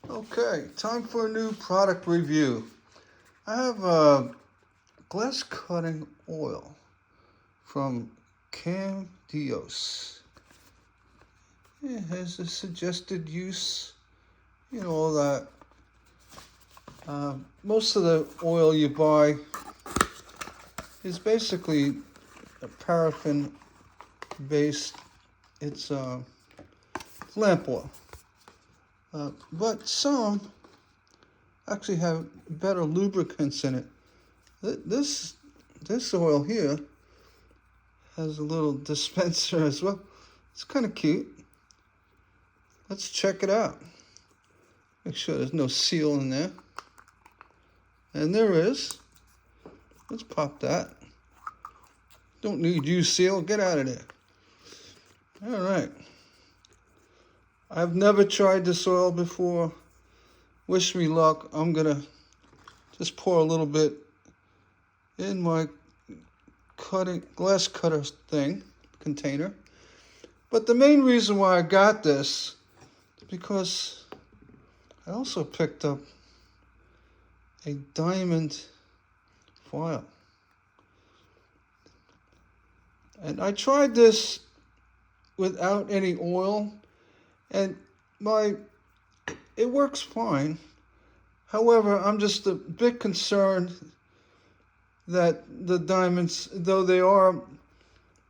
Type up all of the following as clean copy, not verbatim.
Okay, time for a new product review. I have a glass cutting oil from Cam Dios. It has a suggested use, all that. Most of the oil you buy is basically paraffin based. It's lamp oil. But some actually have better lubricants in it. This oil here has a little dispenser as well. It's kind of cute. Let's check it out. Make sure there's no seal in there. And there is. Let's pop that. Don't need you, seal. Get out of there. All right. I've never tried this oil before. Wish me luck. I'm going to just pour a little bit in my glass cutter container. But the main reason why I got this is because I also picked up a diamond foil. And I tried this without any oil, and it works fine. However, I'm just a bit concerned that the diamonds, though they are,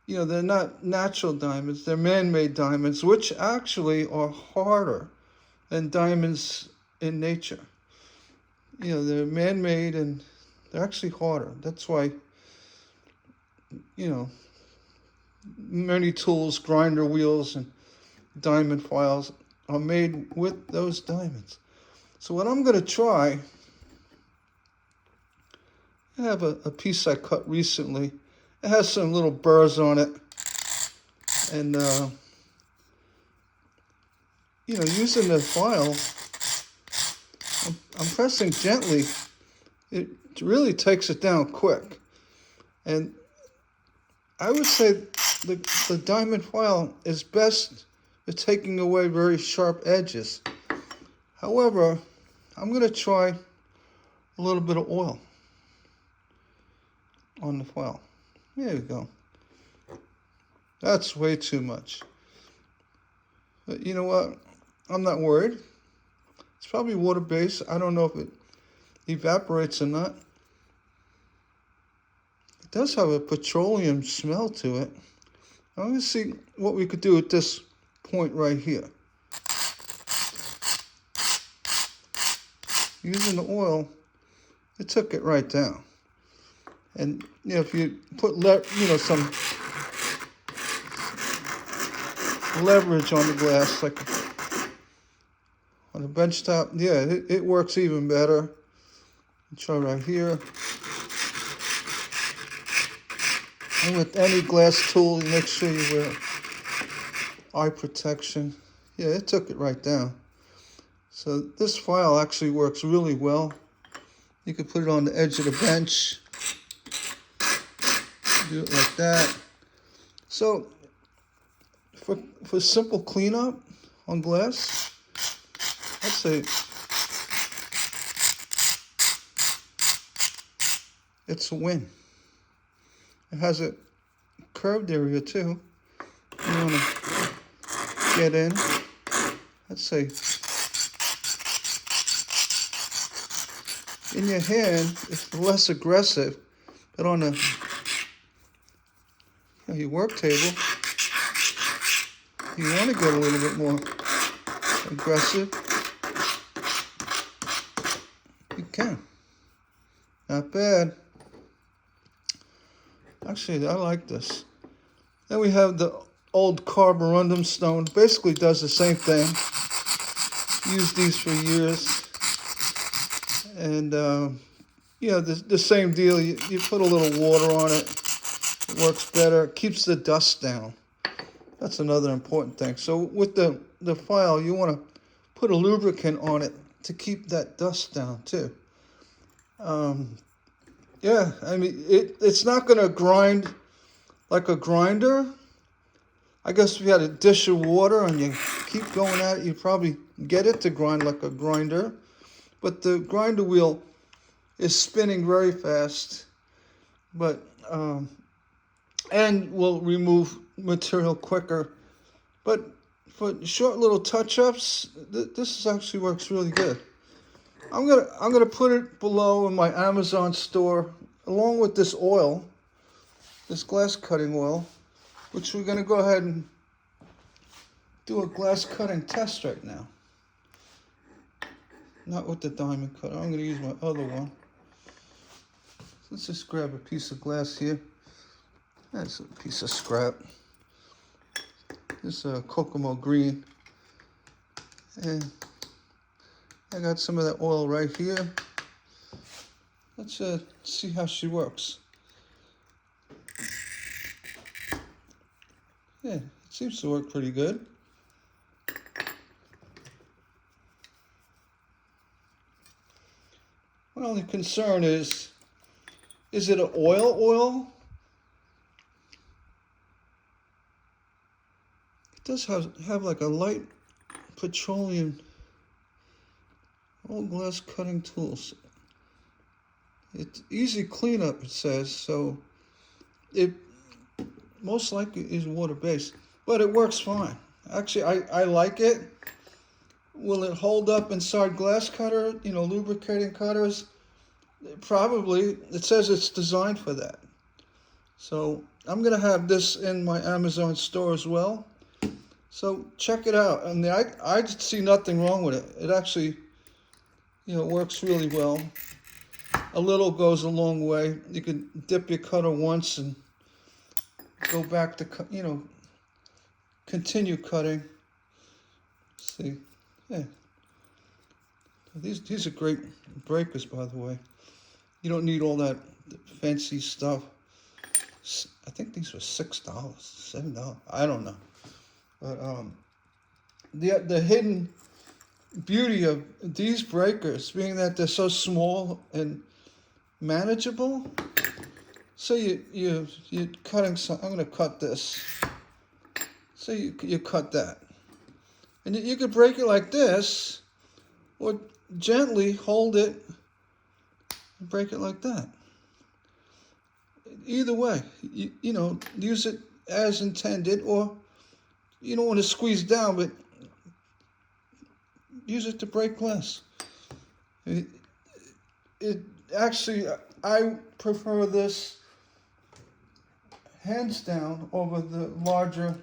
they're not natural diamonds, they're man-made diamonds, which actually are harder than diamonds in nature. They're man-made and they're actually harder. That's why, many tools, grinder wheels, and diamond files are made with those diamonds. So what I'm going to try, I have a piece I cut recently. It has some little burrs on it. And, using the file, I'm pressing gently. It really takes it down quick. And I would say the diamond file is best at taking away very sharp edges. However, I'm going to try a little bit of oil on the file. There we go. That's way too much. But you know what? I'm not worried. It's probably water-based. I don't know if it evaporates or not. It does have a petroleum smell to it. I'm going to see what we could do at this point right here. Using the oil, it took it right down. And if you put some leverage on the glass, like on a bench top, it works even better. Try right here. And with any glass tool, you make sure you wear eye protection. Yeah, it took it right down. So this file actually works really well. You can put it on the edge of the bench. Do it like that. So for simple cleanup on glass, I'd say it's a win. It has a curved area too. You want to get in. Let's say in your hand, it's less aggressive, but on your work table, you want to get a little bit more aggressive. You can. Not bad. Actually, I like this. Then we have the old carborundum stone. Basically does the same thing. Used these for years. And, the same deal. You put a little water on it. It works better. It keeps the dust down. That's another important thing. So with the file, you want to put a lubricant on it to keep that dust down too. It's not going to grind like a grinder. I guess if you had a dish of water and you keep going at it, you'd probably get it to grind like a grinder, but the grinder wheel is spinning very fast, but and will remove material quicker. But for short little touch-ups, this actually works really good. I'm gonna put it below in my Amazon store along with this oil, this glass cutting oil, which we're gonna go ahead and do a glass cutting test right now. Not with the diamond cutter. I'm gonna use my other one. Let's just grab a piece of glass here. That's a piece of scrap. This Kokomo green. And I got some of that oil right here. Let's see how she works. Yeah, it seems to work pretty good. My only concern is it an oil? It does have like a light petroleum. All glass cutting tools. It's easy cleanup, it says, so it most likely is water-based, but it works fine. Actually, I like it. Will it hold up inside glass cutter, lubricating cutters? Probably. It says it's designed for that. So I'm going to have this in my Amazon store as well. So check it out. I mean, I see nothing wrong with it. It actually, works really well. A little goes a long way. You can dip your cutter once and go back to, continue cutting. See, yeah. These are great breakers, by the way. You don't need all that fancy stuff. I think these were $6, $7. I don't know. But the hidden beauty of these breakers, being that they're so small and manageable. So you're cutting some. I'm going to cut this. So you cut that, and you could break it like this, or gently hold it and break it like that. Either way, use it as intended, or you don't want to squeeze down, but use it to break glass. It actually, I prefer this hands down over the larger,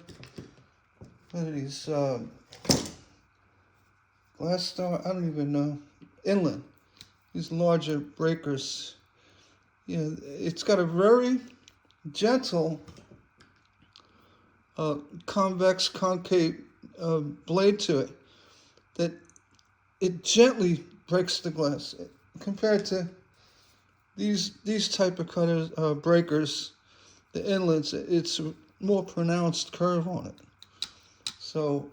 what are these, Glass Star, I don't even know, Inland. These larger breakers. Yeah, it's got a very gentle convex concave blade to it that it gently breaks the glass compared to these type of cutters, breakers, the Inlands. It's a more pronounced curve on it. So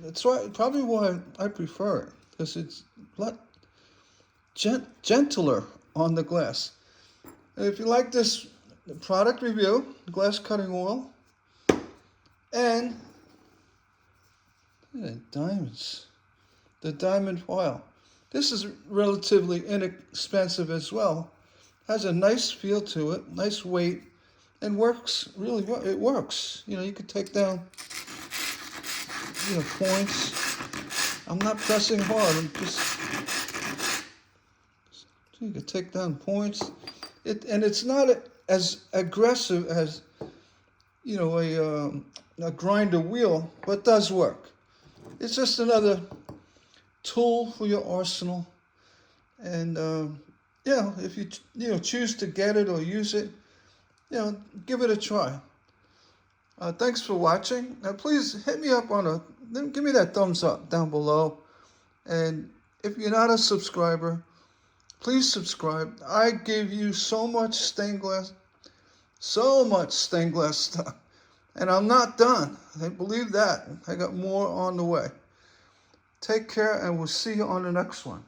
that's probably why I prefer it, because it's a lot gentler on the glass. And if you like this product review, the glass cutting oil, and diamonds, the diamond foil. This is relatively inexpensive as well. Has a nice feel to it, nice weight, and works really well. It works. You could take down points. I'm not pressing hard. I'm just, you can take down points. And it's not as aggressive as, a grinder wheel, but does work. It's just another tool for your arsenal. And, if you choose to get it or use it, give it a try. Thanks for watching. Now, please hit me up give me that thumbs up down below. And if you're not a subscriber, please subscribe. I give you so much stained glass stuff. And I'm not done. I believe that. I got more on the way. Take care, and we'll see you on the next one.